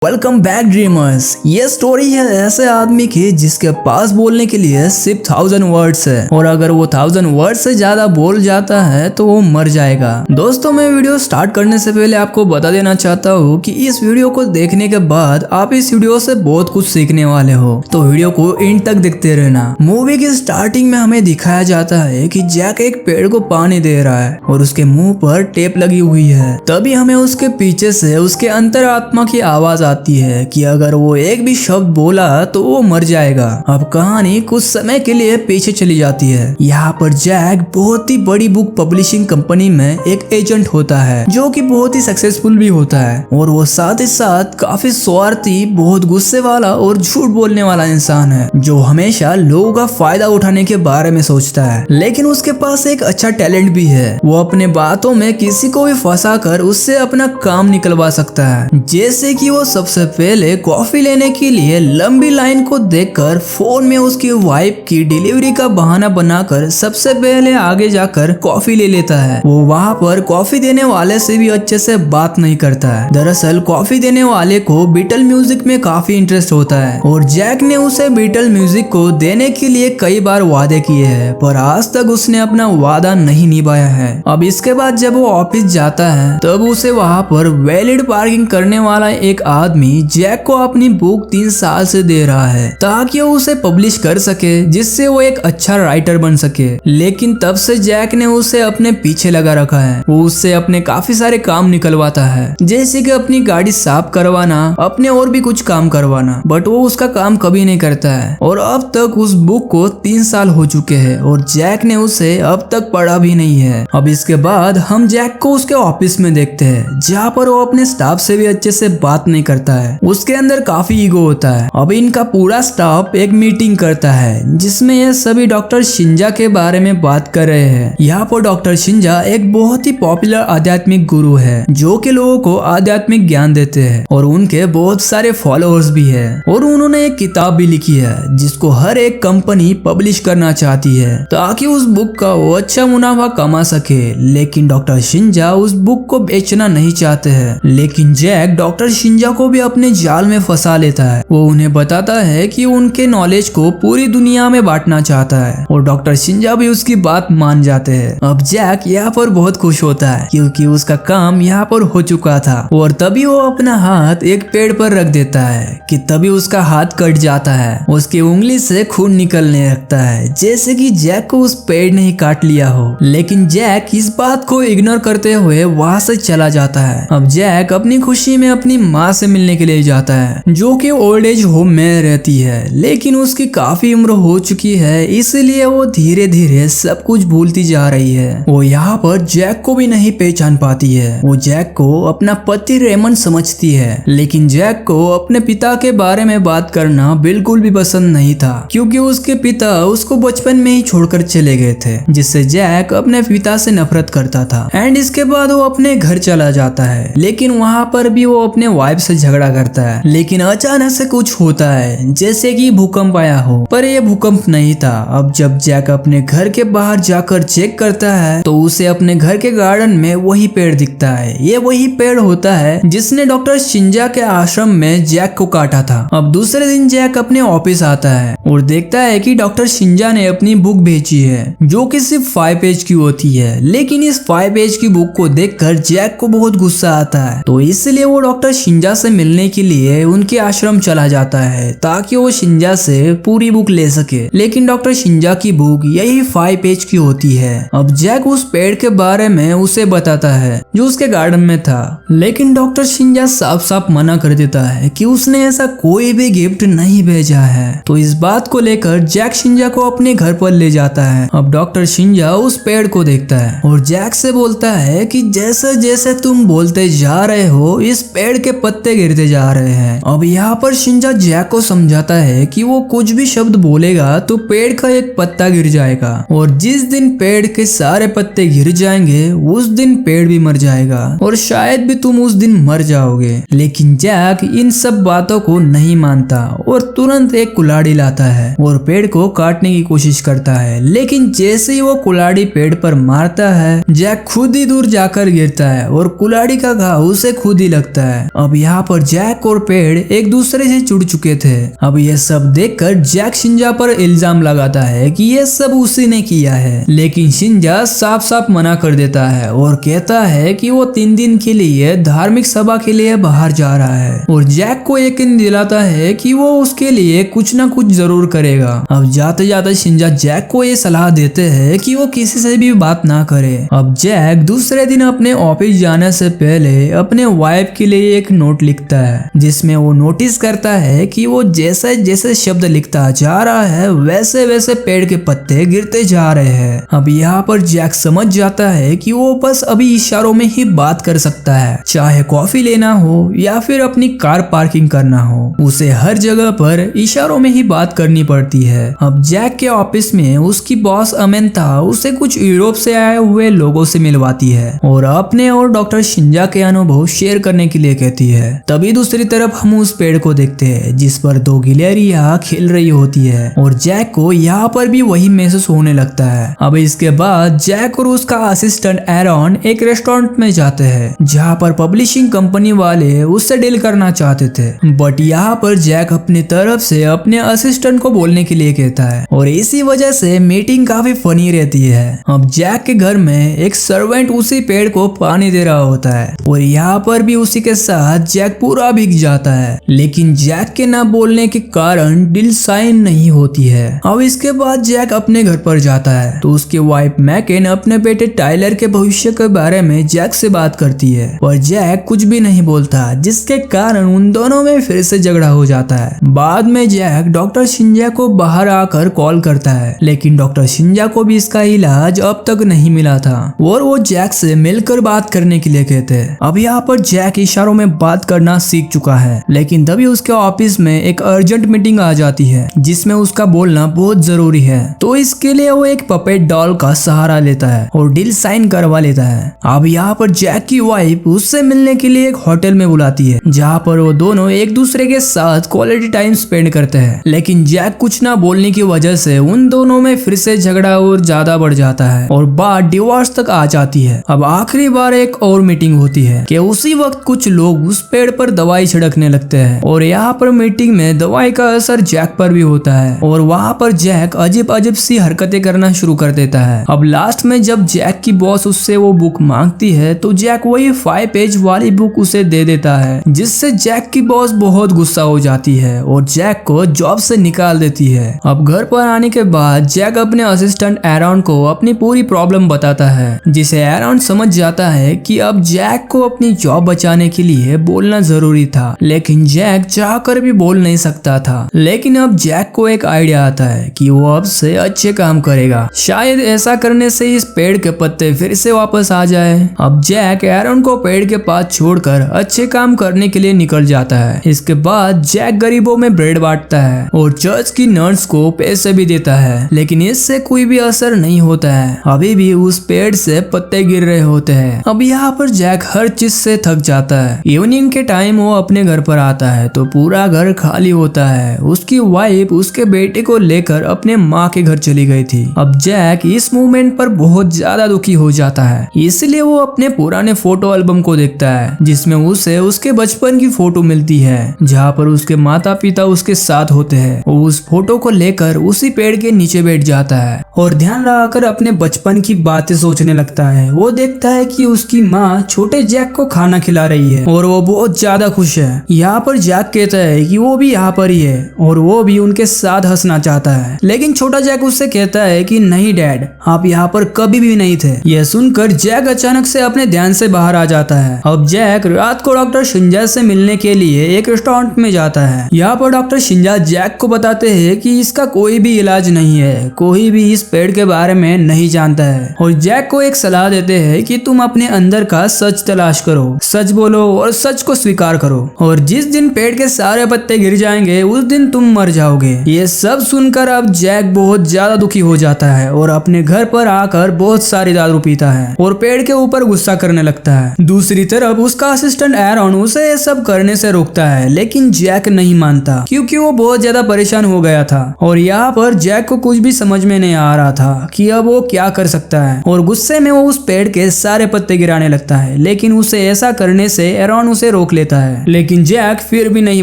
Welcome back dreamers. ये story है ऐसे आदमी की जिसके पास बोलने के लिए सिर्फ 1000 वर्ड्स है और अगर वो 1000 वर्ड्स से ज्यादा बोल जाता है तो वो मर जाएगा। दोस्तों, मैं वीडियो स्टार्ट करने से पहले आपको बता देना चाहता हूँ कि इस वीडियो को देखने के बाद आप इस वीडियो से बहुत कुछ सीखने वाले हो, तो वीडियो को एंड तक देखते रहना। मूवी की स्टार्टिंग में हमें दिखाया जाता है कि जैक एक पेड़ को पानी दे रहा है और उसके मुंह पर टेप लगी हुई है। तभी हमें उसके पीछे से उसके अंतरात्मा की आवाज आती है कि अगर वो एक भी शब्द बोला तो वो मर जाएगा। अब कहानी कुछ समय के लिए पीछे चली जाती है। यहाँ पर जैक बहुत ही बड़ी बुक पब्लिशिंग कंपनी में एक एजेंट होता है जो कि बहुत ही सक्सेसफुल भी होता है और वो साथ ही साथ काफी स्वार्थी, बहुत गुस्से वाला और झूठ बोलने वाला इंसान है जो हमेशा लोगों का फायदा उठाने के बारे में सोचता है। लेकिन उसके पास एक अच्छा टैलेंट भी है, वो अपने बातों में किसी को भी फंसा कर उससे अपना काम निकलवा सकता है। जैसे कि वो सबसे पहले कॉफी लेने के लिए लंबी लाइन को देखकर फोन में उसकी वाइफ की डिलीवरी का बहाना बनाकर सबसे पहले आगे जाकर कॉफी ले लेता है। वो वहाँ पर कॉफी देने वाले से भी अच्छे से बात नहीं करता है। दरअसल कॉफी देने वाले को बीटल म्यूजिक में काफी इंटरेस्ट होता है और जैक ने उसे बीटल म्यूजिक को देने के लिए कई बार वादे किए हैं, पर आज तक उसने अपना वादा नहीं निभाया है। अब इसके बाद जब वो ऑफिस जाता है तब उसे वहाँ पर वैलिड पार्किंग करने वाला एक आदमी जैक को अपनी बुक 3 साल से दे रहा है ताकि वो उसे पब्लिश कर सके, जिससे वो एक अच्छा राइटर बन सके। लेकिन तब से जैक ने उसे अपने पीछे लगा रखा है। वो उससे अपने काफी सारे काम निकलवाता है, जैसे कि अपनी गाड़ी साफ करवाना, अपने और भी कुछ काम करवाना, बट वो उसका काम कभी नहीं करता है। और अब तक उस बुक को 3 साल हो चुके हैं और जैक ने उसे अब तक पढ़ा भी नहीं है। अब इसके बाद हम जैक को उसके ऑफिस में देखते हैं जहाँ पर वो अपने स्टाफ से भी अच्छे से बात नहीं करता है। उसके अंदर काफी ईगो होता है। अब इनका पूरा स्टाफ एक मीटिंग करता है जिसमें ये सभी डॉक्टर शिंजा के बारे में बात कर रहे हैं। यहाँ पर डॉक्टर शिंजा एक बहुत ही पॉपुलर आध्यात्मिक गुरु है जो कि लोगों को आध्यात्मिक ज्ञान देते हैं और उनके बहुत सारे फॉलोअर्स भी है। और उन्होंने एक किताब भी लिखी है जिसको हर एक कंपनी पब्लिश करना चाहती है ताकि उस बुक का वो अच्छा मुनाफा कमा सके। लेकिन डॉक्टर शिंजा उस बुक को बेचना नहीं चाहते हैं। लेकिन जैक डॉक्टर शिंजा को भी अपने जाल में फंसा लेता है। वो उन्हें बताता है कि उनके नॉलेज को पूरी दुनिया में बांटना चाहता है और डॉक्टर शिंजा भी उसकी बात मान जाते हैं। अब जैक यहाँ पर बहुत खुश होता है क्योंकि उसका काम यहाँ पर हो चुका था और तभी वो अपना हाथ एक पेड़ पर रख देता है कि तभी उसका हाथ कट जाता है। उसकी उंगली से खून निकलने लगता है जैसे कि जैक को उस पेड़ ने ही काट लिया हो। लेकिन जैक इस बात को इग्नोर करते हुए वहाँ से चला जाता है। अब जैक अपनी खुशी में अपनी माँ से मिलने के लिए जाता है जो कि ओल्ड एज होम में रहती है, लेकिन उसकी काफी उम्र हो चुकी है इसलिए वो धीरे धीरे सब कुछ भूलती जा रही है। वो यहाँ पर जैक को भी नहीं पहचान पाती है। वो जैक को अपना पति रेमंड समझती है, लेकिन जैक को अपने पिता के बारे में बात करना बिल्कुल भी पसंद नहीं था क्योंकि उसके पिता उसको बचपन में ही छोड़कर चले गए थे, जिससे जैक अपने पिता से नफरत करता था। एंड इसके बाद वो अपने घर चला जाता है, लेकिन वहाँ पर भी वो अपने वाइफ से झगड़ा करता है। लेकिन अचानक से कुछ होता है जैसे कि भूकंप आया हो, पर यह भूकंप नहीं था। अब जब जैक अपने घर के बाहर जाकर चेक करता है तो उसे अपने घर के गार्डन में वही पेड़ दिखता है। ये वही पेड़ होता है जिसने डॉक्टर शिंजा के आश्रम में जैक को काटा था। अब दूसरे दिन जैक अपने ऑफिस आता है और देखता है कि डॉक्टर शिंजा ने अपनी बुक भेजी है जो कि सिर्फ 5 पेज की होती है। लेकिन इस 5 पेज की बुक को देखकर जैक को बहुत गुस्सा आता है, तो इसलिए वो डॉक्टर शिंजा से मिलने के लिए उनके आश्रम चला जाता है ताकि वो शिंजा से पूरी बुक ले सके। लेकिन डॉक्टर शिंजा की बुक यही 5 पेज की होती है। अब जैक उस पेड़ के बारे में उसे बताता है जो उसके गार्डन में था, लेकिन डॉक्टर शिंजा साफ साफ मना कर देता है कि उसने ऐसा कोई भी गिफ्ट नहीं भेजा है। तो इस बात को लेकर जैक शिंजा को अपने घर पर ले जाता है। अब डॉक्टर शिंजा उस पेड़ को देखता है और जैक से बोलता है कि जैसे जैसे तुम बोलते जा रहे हो इस पेड़ के पत्ते गिरते जा रहे हैं। अब यहाँ पर शिंजा जैक को समझाता है कि वो कुछ भी शब्द बोलेगा तो पेड़ का एक पत्ता गिर जाएगा और जिस दिन पेड़ के सारे पत्ते गिर जाएंगे उस दिन पेड़ भी मर जाएगा और शायद भी तुम उस दिन मर जाओगे। लेकिन जैक इन सब बातों को नहीं मानता और तुरंत एक कुल्हाड़ी लाता है और पेड़ को काटने की कोशिश करता है। लेकिन जैसे ही वो कुल्हाड़ी पेड़ पर मारता है जैक खुद ही दूर जाकर गिरता है और कुल्हाड़ी का घाव उसे खुद ही लगता है। अब यहाँ पर जैक और पेड़ एक दूसरे से जुड़ चुके थे। अब ये सब देखकर जैक शिंजा पर इल्जाम लगाता है कि ये सब उसी ने किया है, लेकिन शिंजा साफ साफ मना कर देता है और कहता है कि वो 3 दिन के लिए धार्मिक सभा के लिए बाहर जा रहा है और जैक को यकीन दिलाता है कि वो उसके लिए कुछ ना कुछ जरूर करेगा। अब जाते जाते शिंजा जैक को ये सलाह देते हैं कि वो किसी से भी बात ना करे। अब जैक दूसरे दिन अपने ऑफिस जाने से पहले अपने वाइफ के लिए एक नोट लिखता है, जिसमें वो नोटिस करता है कि वो जैसे जैसे शब्द लिखता जा रहा है वैसे वैसे पेड़ के पत्ते गिरते जा रहे हैं। अब यहाँ पर जैक समझ जाता है कि वो बस अभी इशारों में ही बात कर सकता है, चाहे कॉफी लेना हो या फिर अपनी कार पार्किंग करना हो, उसे हर जगह पर इशारों में ही बात करनी पड़ती है। अब जैक के ऑफिस में उसकी बॉस अमेंथा उसे कुछ यूरोप से आए हुए लोगों से मिलवाती है और अपने और डॉक्टर शिंजा के अनुभव शेयर करने के लिए कहती है। तभी दूसरी तरफ हम उस पेड़ को देखते हैं जिस पर 2 गिलहरियां खेल रही होती है और जैक को यहाँ पर भी वही महसूस होने लगता है। अब इसके बाद जैक और उसका असिस्टेंट एरॉन एक रेस्टोरेंट में जाते हैं जहाँ पर पब्लिशिंग कंपनी वाले उससे डील करना चाहते थे, बट यहाँ पर जैक अपनी तरफ से अपने असिस्टेंट को बोलने के लिए कहता है और इसी वजह से मीटिंग काफी फनी रहती है। अब जैक के घर में एक सर्वेंट उसी पेड़ को पानी दे रहा होता है और यहाँ पर भी उसी के साथ जैक पूरा भीग जाता है, लेकिन जैक के ना बोलने के कारण डील साइन नहीं होती है। अब इसके बाद जैक अपने घर पर जाता है तो उसकी वाइफ मैकेन अपने बेटे टाइलर के भविष्य के बारे में जैक से बात करती है और जैक कुछ भी नहीं बोलता, जिसके कारण उन दोनों में फिर से झगड़ा हो जाता है। बाद में जैक डॉक्टर शिंजा को बाहर आकर कॉल करता है, लेकिन डॉक्टर शिंजा को भी इसका इलाज अब तक नहीं मिला था और वो जैक से मिलकर बात करने के लिए कहते हैं। अब यहाँ पर जैक इशारों में बात करना सीख चुका है, लेकिन तभी उसके ऑफिस में एक अर्जेंट मीटिंग आ जाती है जिसमें उसका बोलना बहुत जरूरी है, तो इसके लिए वो एक पपेट डॉल का सहारा लेता है और डील साइन करवा लेता है। अब यहाँ पर जैक की वाइफ उससे मिलने के लिए एक होटल में बुलाती है जहाँ पर वो दोनों एक दूसरे के साथ क्वालिटी टाइम स्पेंड करते हैं, लेकिन जैक कुछ ना बोलने की वजह से उन दोनों में फिर से झगड़ा और ज्यादा बढ़ जाता है और बात डिवोर्स तक आ जाती है। अब आखिरी बार एक और मीटिंग होती है कि उसी वक्त कुछ लोग उस पेड़ पर दवाई छिड़कने लगते हैं और यहाँ पर मीटिंग में दवाई का असर जैक पर भी होता है और वहाँ पर जैक अजीब अजीब सी हरकतें करना शुरू कर देता है। अब लास्ट में जब जैक की बॉस उससे वो बुक मांगती है तो जैक वही 5 पेज वाली बुक उसे दे देता है, जिससे जैक की बॉस बहुत गुस्सा हो जाती है और जैक को जॉब से निकाल देती है। अब घर पर आने के बाद जैक अपने असिस्टेंट एरॉन को अपनी पूरी प्रॉब्लम बताता है, जिसे एरॉन समझ जाता है कि अब जैक को अपनी जॉब बचाने के लिए बोलना जरूरी था, लेकिन जैक चाहकर भी बोल नहीं सकता था। लेकिन अब जैक को एक आइडिया आता है कि वो अब से अच्छे काम करेगा, शायद ऐसा करने से इस पेड़ के पत्ते फिर से वापस आ जाए। अब जैक एरॉन को पेड़ के पास छोड़कर अच्छे काम करने के लिए निकल जाता है। इसके बाद जैक गरीबों में ब्रेड बांटता है और चर्च की नर्स को पैसे भी देता है, लेकिन इससे कोई भी असर नहीं होता है, अभी भी उस पेड़ से पत्ते गिर रहे होते हैं। अब यहाँ पर जैक हर चीज से थक जाता है। इवनिंग के टाइम वो अपने घर पर आता है तो पूरा घर खाली होता है। उसकी वाइफ उसके बेटे को लेकर अपने माँ के घर चली गई थी। अब जैक इस मूवमेंट पर बहुत ज्यादा दुखी हो जाता है, इसलिए वो अपने पुराने फोटो एल्बम को देखता है जिसमें उसे उसके बचपन की फोटो मिलती है जहाँ पर उसके माता पिता उसके साथ होते हैं। वो उस फोटो को लेकर उसी पेड़ के नीचे बैठ जाता है और ध्यान लगाकर अपने बचपन की बातें सोचने लगता है। वो देखता है कि उसकी माँ छोटे जैक को खाना खिला रही है और वो बहुत ज्यादा खुश है। यहाँ पर जैक कहता है कि वो भी यहाँ पर ही है और वो भी उनके साथ हंसना चाहता है, लेकिन छोटा जैक उससे कहता है कि नहीं डैड, आप यहाँ पर कभी भी नहीं थे। यह सुनकर जैक अचानक से अपने ध्यान से बाहर आ जाता है। अब जैक रात को डॉक्टर शिंजा से मिलने के लिए एक रेस्टोरेंट में जाता है। यहाँ पर डॉक्टर शिंजा जैक को बताते हैं कि इसका कोई भी इलाज नहीं है, कोई भी इस पेड़ के बारे में नहीं जानता है और जैक को एक सलाह देते हैं कि तुम अपने अंदर का सच तलाश करो, सच बोलो और सच को स्वीकार करो, और जिस दिन पेड़ के सारे पत्ते गिर जाएंगे उस दिन तुम मर जाओगे। ये सब सुनकर अब जैक बहुत ज्यादा दुखी हो जाता है और अपने घर पर आकर बहुत सारी दारू पीता है और पेड़ के ऊपर गुस्सा करने लगता है। दूसरी तरफ उसका असिस्टेंट एरॉन उसे ये सब करने से रोकता है, लेकिन जैक नहीं मानता क्योंकि वो बहुत ज्यादा परेशान हो गया था और यहाँ पर जैक को कुछ भी समझ में नहीं आ रहा था कि अब वो क्या कर सकता है और गुस्से में वो उस पेड़ के सारे पत्ते गिराने लगता है, लेकिन उसे ऐसा करने से एरॉन उसे रोक लेता है, लेकिन जैक फिर भी नहीं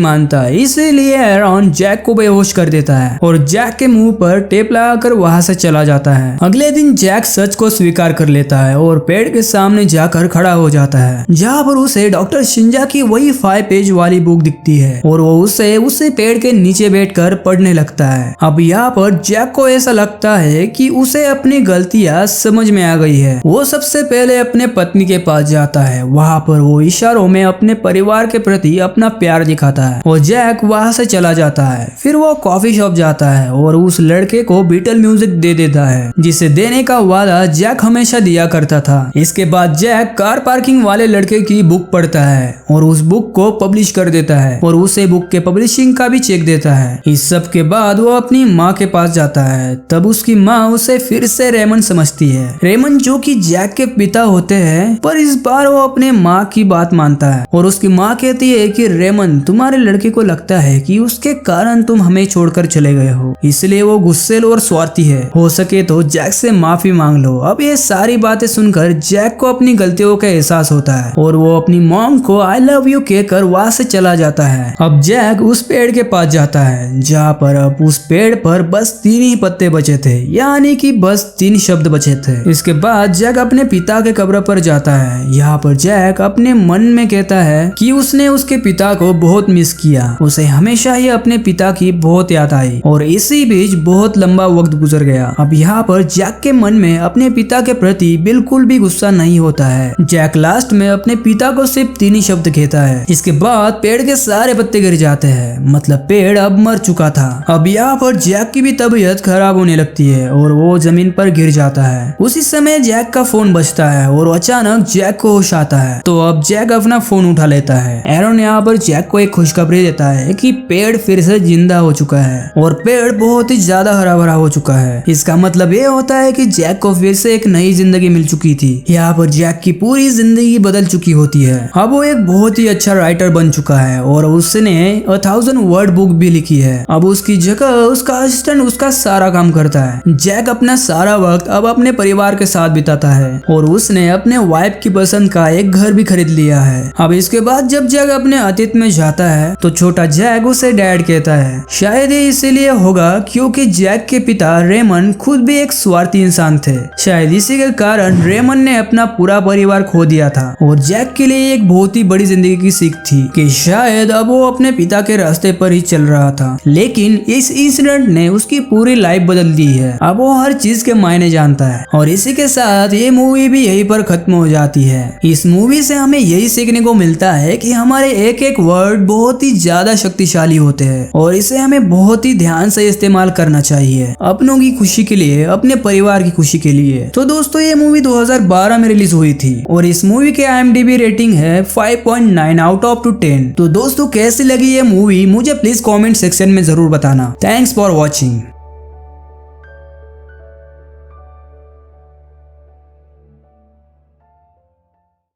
मानता, इसीलिए एरॉन जैक को बेहोश कर देता है और जैक के मुंह पर टेप लगाकर वहां से चला जाता है। अगले दिन जैक सच को स्वीकार कर लेता है और पेड़ के सामने जाकर खड़ा हो जाता है, जहाँ पर उसे डॉक्टर शिंजा की वही 5 पेज वाली बुक दिखती है और वो उसे पेड़ के नीचे बैठकर पढ़ने लगता है। अब यहाँ पर जैक को ऐसा लगता है कि उसे अपनी गलतियां समझ में आ गई है। वो सबसे पहले अपने पत्नी के पास जाता है, वहाँ पर वो इशारों में अपने परिवार के प्रति अपना प्यार दिखाता है और जैक वहाँ से चला जाता है। फिर वो कॉफी शॉप जाता है और उस लड़के को बीटल म्यूजिक दे देता है, जिसे देने का वादा जैक हमेशा दिया करता था। इसके बाद जैक कार पार्किंग वाले लड़के की बुक पढ़ता है और उस बुक को पब्लिश कर देता है और उसे बुक के पब्लिशिंग का भी चेक देता है। इस सब के बाद वो अपनी माँ के पास जाता है, तब उसकी माँ उसे फिर से रेमन समझती है। रेमन जो कि जैक के पिता होते हैं, पर इस बार वो अपने माँ की बात मानता है और उसकी माँ कहती है कि रेमन, तुम्हारे लड़के को लगता है कि उसके कारण तुम हमें छोड़कर चले गए हो, इसलिए वो गुस्सेल और स्वार्थी है, हो सके तो जैक से माफी मांग लो। अब ये सारी बातें सुनकर जैक को अपनी गलतियों का एहसास होता है और वो अपनी मॉम को आई लव यू कहकर वहां से चला जाता है। अब जैक उस पेड़ के पास जाता है, जहाँ पर अब उस पेड़ पर बस 3 ही पत्ते बचे थे, यानी कि बस 3 शब्द बचे थे। इसके बाद जैक अपने पिता के कब्र पर जाता है। यहाँ पर जैक अपने मन में कहता है कि उसने उसके पिता को बहुत मिस किया, उसे हमेशा ही अपने पिता की बहुत याद आई और इसी बीच बहुत लंबा वक्त गुजर गया। अब यहाँ पर जैक के मन में अपने पिता के प्रति बिल्कुल भी गुस्सा नहीं होता है। जैक लास्ट में अपने पिता को सिर्फ 3 ही शब्द कहता है। इसके बाद पेड़ के सारे पत्ते गिर जाते हैं, मतलब पेड़ अब मर चुका था। अब यहाँ पर जैक की भी तबीयत खराब होने लगती है और वो जमीन पर गिर जाता है। उसी समय जैक का फोन बजता है और अचानक जैक को होश आता है, तो अब जैक अपना फोन उठा लेता है। एरॉन यहाँ पर जैक को एक खुशखबरी देता है कि पेड़ फिर से जिंदा हो चुका है और पेड़ बहुत ही ज्यादा हरा भरा हो चुका है। इसका मतलब ये होता है कि जैक को फिर से एक नई जिंदगी मिल चुकी थी। यहाँ पर जैक की पूरी जिंदगी बदल चुकी होती है। अब वो एक बहुत ही अच्छा राइटर बन चुका है और उसने 1000 वर्ड बुक भी लिखी है। अब उसकी जगह उसका असिस्टेंट उसका सारा काम करता है। जैक अपना सारा वक्त अब अपने परिवार के साथ बिताता है और उसने अपने वाइफ की पसंद का एक घर भी खरीद लिया है। अब इसके बाद जब जैक अपने अतीत में जाता है तो छोटा जैक उसे डैड कहता है। शायद ये इसीलिए होगा क्योंकि जैक के पिता रेमन खुद भी एक स्वार्थी इंसान थे। शायद इसी के कारण रेमन ने अपना पूरा परिवार खो दिया था और जैक के लिए एक बहुत ही बड़ी जिंदगी की सीख थी कि शायद अब वो अपने पिता के रास्ते पर ही चल रहा था, लेकिन इस इंसिडेंट ने उसकी पूरी लाइफ बदल दी है। अब वो हर चीज के मायने जानता है और इसी के साथ ये मूवी भी यहीं पर खत्म हो जाती है। इस मूवी से हमें यही सीखने को मिलता है कि हमारे एक एक वर्ड बहुत ही ज्यादा शक्तिशाली होते हैं और इसे हमें बहुत ही ध्यान से इस्तेमाल करना चाहिए, अपनों की खुशी के लिए, अपने परिवार की खुशी के लिए। तो दोस्तों ये मूवी 2012 में रिलीज हुई थी और इस मूवी के IMDb रेटिंग है 5.9 आउट ऑफ 10। तो दोस्तों कैसी लगी ये मूवी मुझे प्लीज कमेंट सेक्शन में जरूर बताना। Thanks for watching.